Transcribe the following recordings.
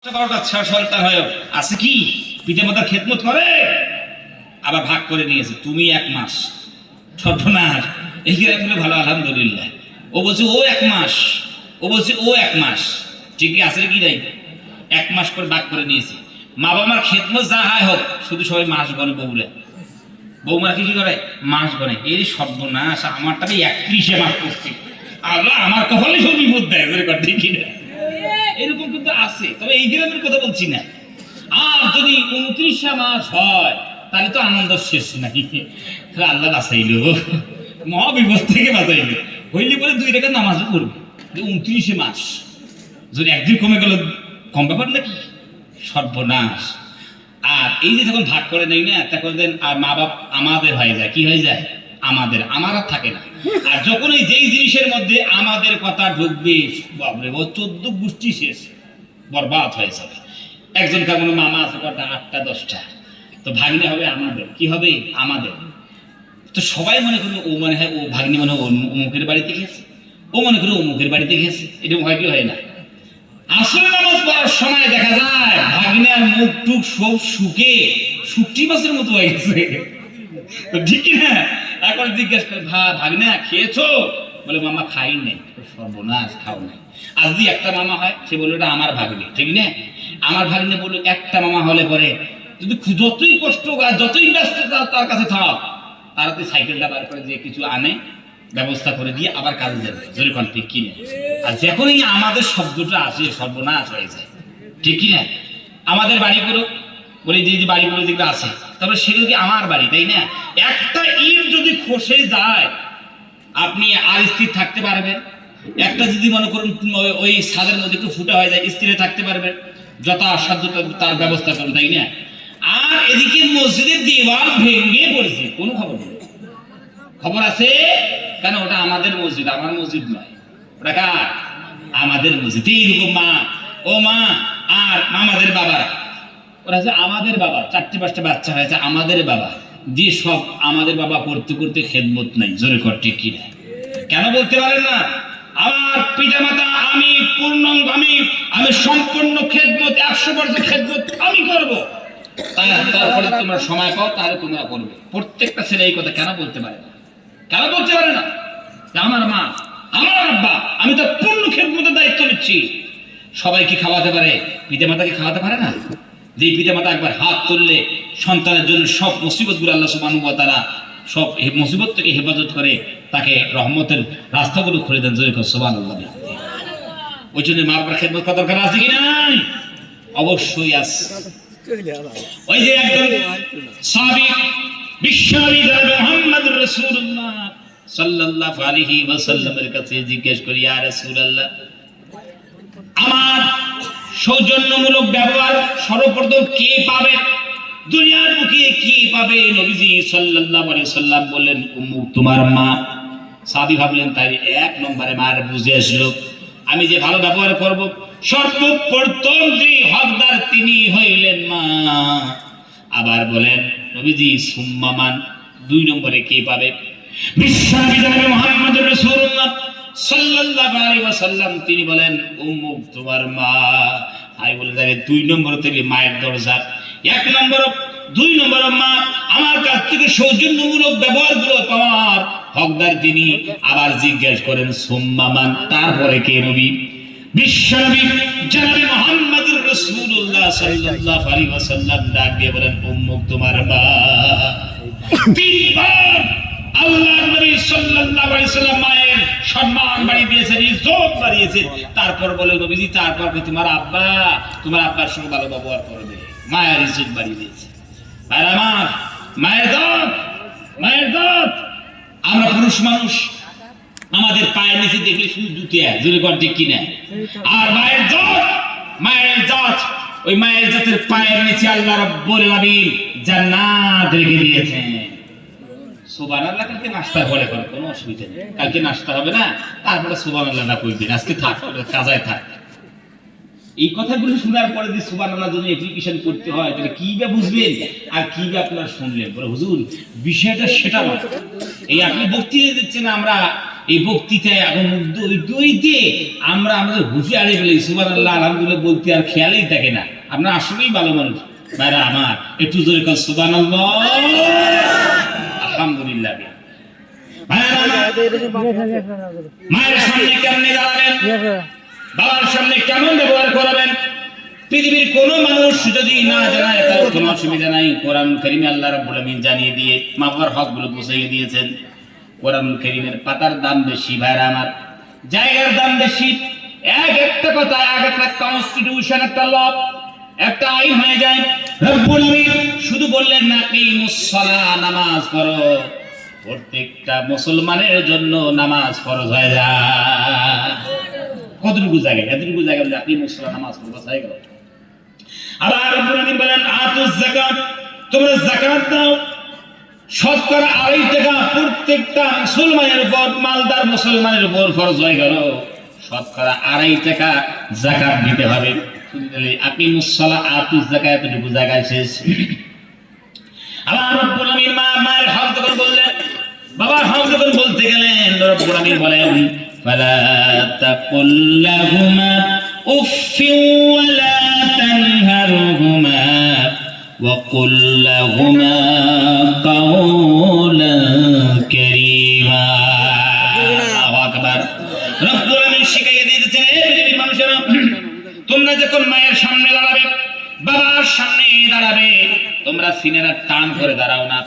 সন্তান হয় আছে কি পিতা মাতার খেদমত করে আবার ভাগ করে নিয়েছে তুমি 1 মাস সর্বনাশ এই বলে ভালো আলহামদুলিল্লাহ ও বলছে ও 1 মাস ও বলছে ও 1 মাস ঠিকই আছে কি নাই 1 মাস করে ভাগ করে নিয়েছে মা বাবার খেদমত যা হয় হোক শুধু সবাই মাস গণে বউমারা কি করে মাস গণে এই সর্বনাশ আমারটা 31-এ মাস করছে আল্লাহ আমার কপালে সব বিপদ দেয় ঠিক না এরকম কিন্তু আছে তবে এই গ্রামের কথা বলছি না আর যদি 29 মাস হয় তাহলে তো আনন্দ শেষ নাকি আল্লাহ বাঁচাইল মহাবিপদ থেকে বাঁচাইল হইলে পরে 2 টাকা নামাজও পড়বে 29 মাস যদি একদিন কমে গেল কম ব্যাপার নাকি সর্বনাশ আর এই যে যখন ভাগ করে নেই না তখন আর মা বাপ আমাদের হয়ে যায় কি হয়ে যায় আমাদের আমার আর থাকে না আর যখন এই যেই জিনিসের মধ্যে আমাদের কথা ঢুকবে বাপরে ও 14 গোষ্ঠী শেষ বরবাদ হয়ে যাবে একজন কার কোনো মামা আছে কটা 8টা 10টা তো ভাগ্নে হবে আমাদের কি হবে আমাদের তো সবাই মনে করে ও মনে হয় ও ভাগ্নে মনে হয় অমুকের বাড়িতে গেছে ও মনে করে অমুকের বাড়িতে গেছে এরকম হয় কি হয় না আসলে নামাজ পড়ার সময় দেখা যায় ভাগ্নের মুখ টুক সব শুকে শুকটি মাছের মতো হয়ে গেছে ঠিক না এখন জিজ্ঞেস করে ভাগ্না খেয়েছো বলে মামা খাই নাই সর্বনাশ খাও নাই আজ যদি একটা মামা হয় সে বললো এটা আমার ভাগ্নে ঠিক না আমার ভাগ্নে বললো একটা মামা হলে পরে যদি যতই কষ্ট আর যতই ব্যস্ত তার কাছে থাক তারা তো সাইকেলটা বার করে যে কিছু আনে ব্যবস্থা করে দিয়ে আবার কাজে যাবে জোরে কোন ঠিক কিনে আর যখনই আমাদের শব্দটা আসে সর্বনাশ হয়ে যায় ঠিক কিনা আমাদের বাড়িগুলো বলি যে বাড়িগুলো যেগুলো আছে তবে সেগুলো কি আমার বাড়ি তাই না একটা ইট যদি খসে যায় আপনি আর স্থির থাকতে পারবেন একটা যদি মনে করুন ওই ছাদের মধ্যে একটু ফুটা হয়ে যায় স্থিরে থাকতে পারবেন যথাসাধ্য তার ব্যবস্থা করুন তাই না আর এদিকে মসজিদের দেওয়াল ভেঙে পড়েছে কোনো খবর নেই খবর আছে কেন ওটা আমাদের মসজিদ আমার মসজিদ নয় ওটা কার আমাদের মসজিদ এইরকম মা ও মা আর আমাদের বাবা ওরা হচ্ছে আমাদের বাবা 4-5টা বাচ্চা হয়েছে আমাদের বাবা দিয়ে সব আমাদের বাবা করতে করতে খেদমত নাই জোরে কর ঠিক কিনা কেন বলতে পারেন না আমার পিতা মাতা আমি পূর্ণাঙ্গ আমি সম্পূর্ণ খেদমত 100% খেদমত আমি করব তারপরে তোমরা সময় পাও তাহলে তোমরা করবে প্রত্যেকটা ছেলে এই কথা কেন বলতে পারে না কেন বলতে পারে না আমার মা আমার আব্বা আমি তো পূর্ণ খেদমতের দায়িত্ব নিচ্ছি সবাইকে খাওয়াতে পারে পিতা মাতাকে খাওয়াতে পারে না যে পিতা মাতা একবার হাত তুললে সন্তানের জন্য সব মুসিবতগুলো আল্লাহ সুবহানাহু ওয়া তাআলা সব মুসিবত থেকে হেফাজত করে তাকে রহমতের রাস্তাগুলো খুলে দেন জোরে সুবহানাল্লাহ ওই জন্য মা বাবার খেদমত করার দরকার আছে কি নাই অবশ্যই আছে ওই যে একজন সাহাবী বিশ্বনবী মুহাম্মদুর রাসূলুল্লাহ সাল্লাল্লাহু আলাইহি ওয়াসাল্লামের কাছে জিজ্ঞেস করি ইয়া রাসূলুল্লাহ আমার সৌজন্যমূলক ব্যবহার সর্বপ্রথম কে পাবে দুনিয়ার মুখে কি পাবে নবীজি সাল্লাল্লাহু আলাইহি সাল্লাম বললেন উম্মু তোমার মা সাহাবী ভাবলেন তাই 1 নম্বরে মার বুঝে আসলো আমি যে ভালো ব্যবহার করব সর্বপ্রথম যে হকদার তিনি হইলেন মা আবার বলেন নবীজি সুম্মা মান 2 নম্বরে কে পাবে বিশ্বনবী মুহাম্মদুর রাসূলুল্লাহ সাল্লাল্লাহু আলাইহি ওয়াসাল্লাম তিনি বলেন উম্মু তোমার মা আই বলে যায় 2 নম্বর থেকে মায়ের দরজা 1 নম্বর 2 নম্বর মা আমার কাছ থেকে সৌজন্যমূলক ব্যবহারগুলো পাওয়ার হকদার তিনি আবার জিজ্ঞেস করেন সুম্মা মান তারপরে কে নবী বিশ্বনবী জনাবে মুহাম্মদুর রাসূলুল্লাহ সাল্লাল্লাহু আলাইহি ওয়াসাল্লাম ডাক দিয়ে বলেন উম্মু তোমার মা তিনবার আল্লাহর নবী সাল্লাল্লাহু আলাইহি ওয়াসাল্লাম মায়ের সম্মান বাড়িয়ে দিয়েছেন ইজ্জত বাড়িয়েছেন তারপর বলে নবীজি তারপর কি তোমার আব্বার সঙ্গে ভালো ব্যবহার করবে মায়ের ইজ্জত বাড়িয়ে দিয়েছে আর আমার মায়ের জাত আমরা পুরুষ মানুষ আমাদের পায়ের নিচে দেখলে শুধু জুতিয়া জোরে কর ঠিক কিনা আর মায়ের জাত ওই মায়ের জাতের পায়ের নিচে আল্লাহ রাব্বুল আলামিন জান্নাত রেখে দিয়েছেন সুবহানাল্লাহ কালকে নাস্তা করে কোনো অসুবিধা নেই কালকে নাস্তা হবে না তারপরে সুবহানাল্লাহটা কইবেন আজকে থাক কাজায় থাক এই কথাগুলো শোনার পরে যে সুবহানাল্লাহ যদি অ্যাপ্লিকেশন করতে হয় তাহলে কি বা বুঝবেন আর কি বা আপনারা শুনলেন বলে হুজুর বিষয়টা সেটা না এই আপনি বক্তৃতা দিচ্ছেন আমরা এই বক্তৃতায় এখন মুগ্ধ হইতে আমরা আমাদের হুঁশে আড়ে ফেলি সুবহানাল্লাহ আলহামদুলিল্লাহ বলতে আর খেয়ালই থাকে না। আপনার আসলেই ভালো মানুষ ভাইরা আমার, একটু জোরে কর সুবহানাল্লাহ আলহামদুলিল্লাহ। মায়ের সামনে কেমনে দাঁড়াবেন, বাবার সামনে কেমন ব্যবহার করবেন, পৃথিবীর কোন মানুষ যদি না জানায় তার কোনো অসুবিধা নাই। কোরআন কারীমে আল্লাহ রাব্বুল আলামিন জানিয়ে দিয়ে মা বাবার হকগুলো বুঝিয়ে দিয়েছেন। কোরআন কারীমের পাতার দাম বেশি ভাইরা আমার, জায়গার দাম বেশি। একটা কথা, একটা কনস্টিটিউশন, একটা ল, একটা আইন হয়ে যায়। রব্বুল আলামিন শুধু বললেন না কিমুস সালাহ, নামাজ পড়ো, প্রত্যেকটা মুসলমানের জন্য নামাজ ফরজ হয়ে যায়। কতটুকু জায়গায়, এতটুকু জায়গায় বলে আপনি মুসলমান নামাজ ফরজ হয়ে গেল। আবার রব্বুল আলামিন বলেন আতুজ যাকাত, তোমরা যাকাত দাও। শতকরা 2.5 টাকা প্রত্যেকটা মুসলমানের উপর, মালদার মুসলমানের উপর ফরজ হয়ে গেল। শতকরা 2.5 টাকা যাকাত দিতে হবে। শুধু দিলে আকিমুস সালাহ আতুজ যাকাত, এতটুকু জায়গায় শেষ। আবার রব্বুল আলামিন মায়ের হক যখন বললেন, বাবার হক যখন বলতে গেলেন, রব্বুল আলামিন বলেন ফালা তাকুল লাহুমা উফফিন ওয়া লা তানহারহুমা ওয়া কুল লাহুমা কাওলান কারীমা। আল্লাহু আকবার। রব্বুল আলামিন শিখিয়ে দিয়েছেন, হে পৃথিবীর মানুষেরা, তোমরা যখন মায়ের সামনে দাঁড়াবে, বাবার সামনে দাঁড়াবে, তোমরা সিনেরা টান করে দাঁড়াও না,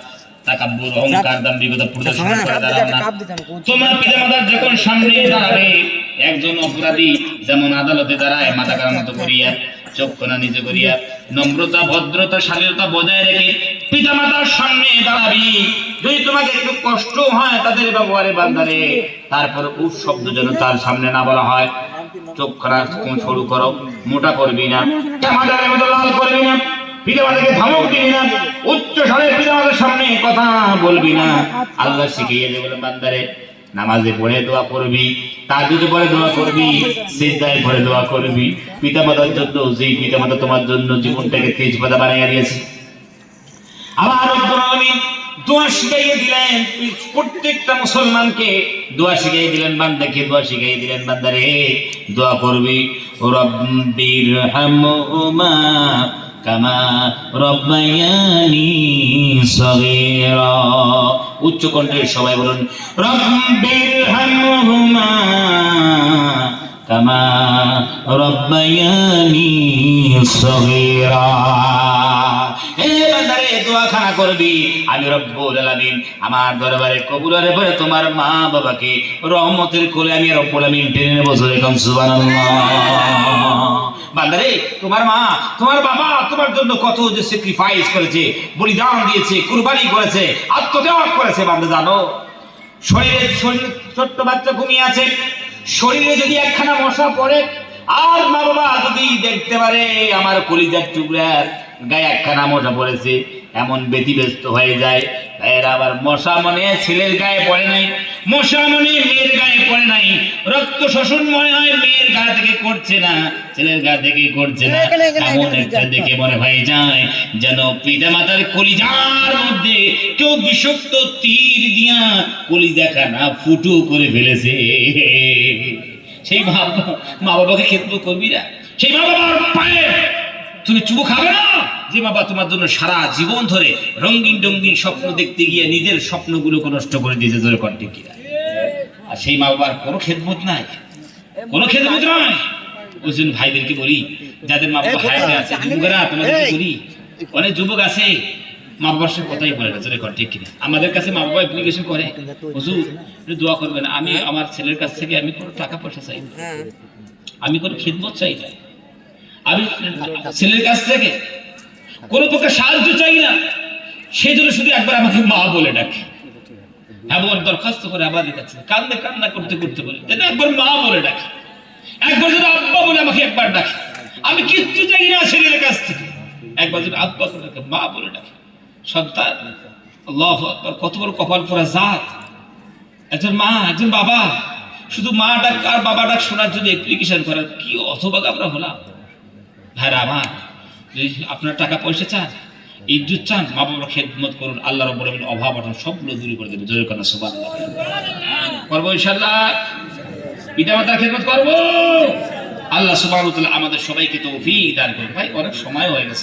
তাকাব্বুর, অহংকার, দাম্ভিকতা প্রদর্শন করে দাঁড়াও না। তোমরা পিতামাতার যখন সামনে দাঁড়াবে, একজন অপরাধী যেমন আদালতে দাঁড়ায় মাথা কাটা মতো করিয়া, চোখ কোনা নিচে করিয়া, নম্রতা, ভদ্রতা, শালীনতা বজায় রেখে পিতামাতার সামনে দাঁড়াবি। যদি তোমাকে একটু কষ্ট হয় তাদের ব্যবহারে বান্দারে, তারপর উফ শব্দ যেন তার সামনে না বলা হয়। চোখ খারাপ সরু করো, মোটা করবি না, টমাটারের মতো লাল করবি না, পিতামাতাকে ধমক দিবি না, উচ্চ স্বরে পিতামাতার সামনে কথা বলবি না। আল্লাহ শিখিয়ে দেবেন বান্দারে, নামাজে পড়ে দোয়া করবি, তাহাজ্জুদে পড়ে দোয়া করবি, সিজদায় পড়ে দোয়া করবি। পিতামাতার জন্য, যেই পিতামাতা তোমার জন্য জীবনটাকে তেজপাতা বানিয়ে দিয়েছে। আবার রব্বুল আলামিন দোয়া শিখিয়ে দিলেন প্রত্যেকটা মুসলমানকে, দোয়া শিখিয়ে দিলেন বান্দাকে, দোয়া শিখিয়ে দিলেন বান্দারে দোয়া করবি রব্বিরহামহুমা কামা রব্বায়ানি সগীরা। উচ্চ কণ্ঠে সবাই বলুন রব্বিরহামহুমা কামা রব্বায়ানি সগীরা। দোয়াখানা করবি, আমি রব্বুল আলামিন আমার দরবারে কবুলের পরে তোমার মা বাবাকে রহমতের কোলে আমি রব্বুল আলামিন টেনে নেব। এখন সুবহানাল্লাহ। বান্দারে, তোমার মা, তোমার বাবা তোমার জন্য কত যে স্যাক্রিফাইস করেছে, বলিদান দিয়েছে, কুরবানি করেছে, আত্মত্যাগ করেছে। বান্দা জানো, শরীরে ছোট্ট বাচ্চা ঘুমিয়ে আছে, শরীরে যদি একখানা মশা পড়ে, আর মা বাবা যদি দেখতে পারে আমার কলিজার টুকরার গায়ে একখানা মশা পড়েছে, এমন ব্যতিব্যস্ত হয়ে যায়। এর আবার মশা মনে ছেলের গায়ে পড়ে নাই, মশা মনে মেয়ের গায়ে পড়ে নাই, রক্ত শোষণ মনে হয় মেয়ের গা থেকে করছে না, ছেলের গা থেকে করছে না। এমন একটা দেখে মনে হয়ে যায় যেন পিতামাতার কলিজার মধ্যে কেউ বিষাক্ত তীর দিয়া কলিজাখানা ফুটো করে ফেলেছে। সেই মা বাবাকে খেদমত করবি না, সেই মা বাবার পায়ে তুমি চুমু খাবে না, যে বাবা তোমার জন্য সারা জীবন ধরে রঙিন রঙিন স্বপ্ন দেখতে গিয়ে নিজের স্বপ্নগুলোকে নষ্ট করে দিয়েছে। জোরে কণ্ঠে কিনা? আর সেই মা বাবার কোনো খেদমত নাই, কোনো খেদমত নাই। ওই জন্য ভাইদেরকে বলি, যাদের মা বাবা হায়াতে আছে, যুবকেরা তোমাদেরকে বলি, অনেক যুবক আছে মা বাবার সাথে কথাই বলে না। জোরে কণ্ঠে কিনা? আমাদের কাছে মা বাবা অ্যাপ্লিকেশন করে, হুজুর দোয়া করবেন, আমি আমার ছেলের কাছ থেকে আমি কোনো টাকা পয়সা চাই না, আমি কোনো খেদমত চাই না, আমি ছেলের কাছ থেকে কোনো প্রকার সাহায্য চাই না, সেই জন্য শুধু একবার আমাকে মা বলে ডাকে। এমন দরখাস্ত করে আবার দেখাচ্ছে, কান্দে কান্না করতে করতে বলে একবার মা বলে ডাকে, একবার যদি আব্বা বলে আমাকে একবার ডাকে, আমি কিচ্ছু চাই না ছেলের কাছ থেকে, একবার যদি আব্বা করে ডাকে, মা বলে ডাকে। সন্তান, আল্লাহু আকবার, কত বড় কপাল পোড়া জাত। একজন মা, একজন বাবা, শুধু মা ডাক আর বাবা ডাক শোনার জন্য অ্যাপ্লিকেশন করার কি অথবা আমরা হলাম। ভাইরা আমার, আপনার টাকা পয়সা চান, ইজ্জত চান, মা বাবার খেদমত করুন, আল্লাহ রাব্বুল আলামিন অভাব অনটন সবগুলো দূর করে দেবে। জোরে করেন সুবহানাল্লাহ। করবো ইনশাআল্লাহ, পিতা মাতার খেদমত করবো। আল্লাহ সুবহানাহু ওয়া তাআলা আমাদের সবাইকে তৌফিক দান করুন। ভাই অনেক সময় হয়ে গেছে।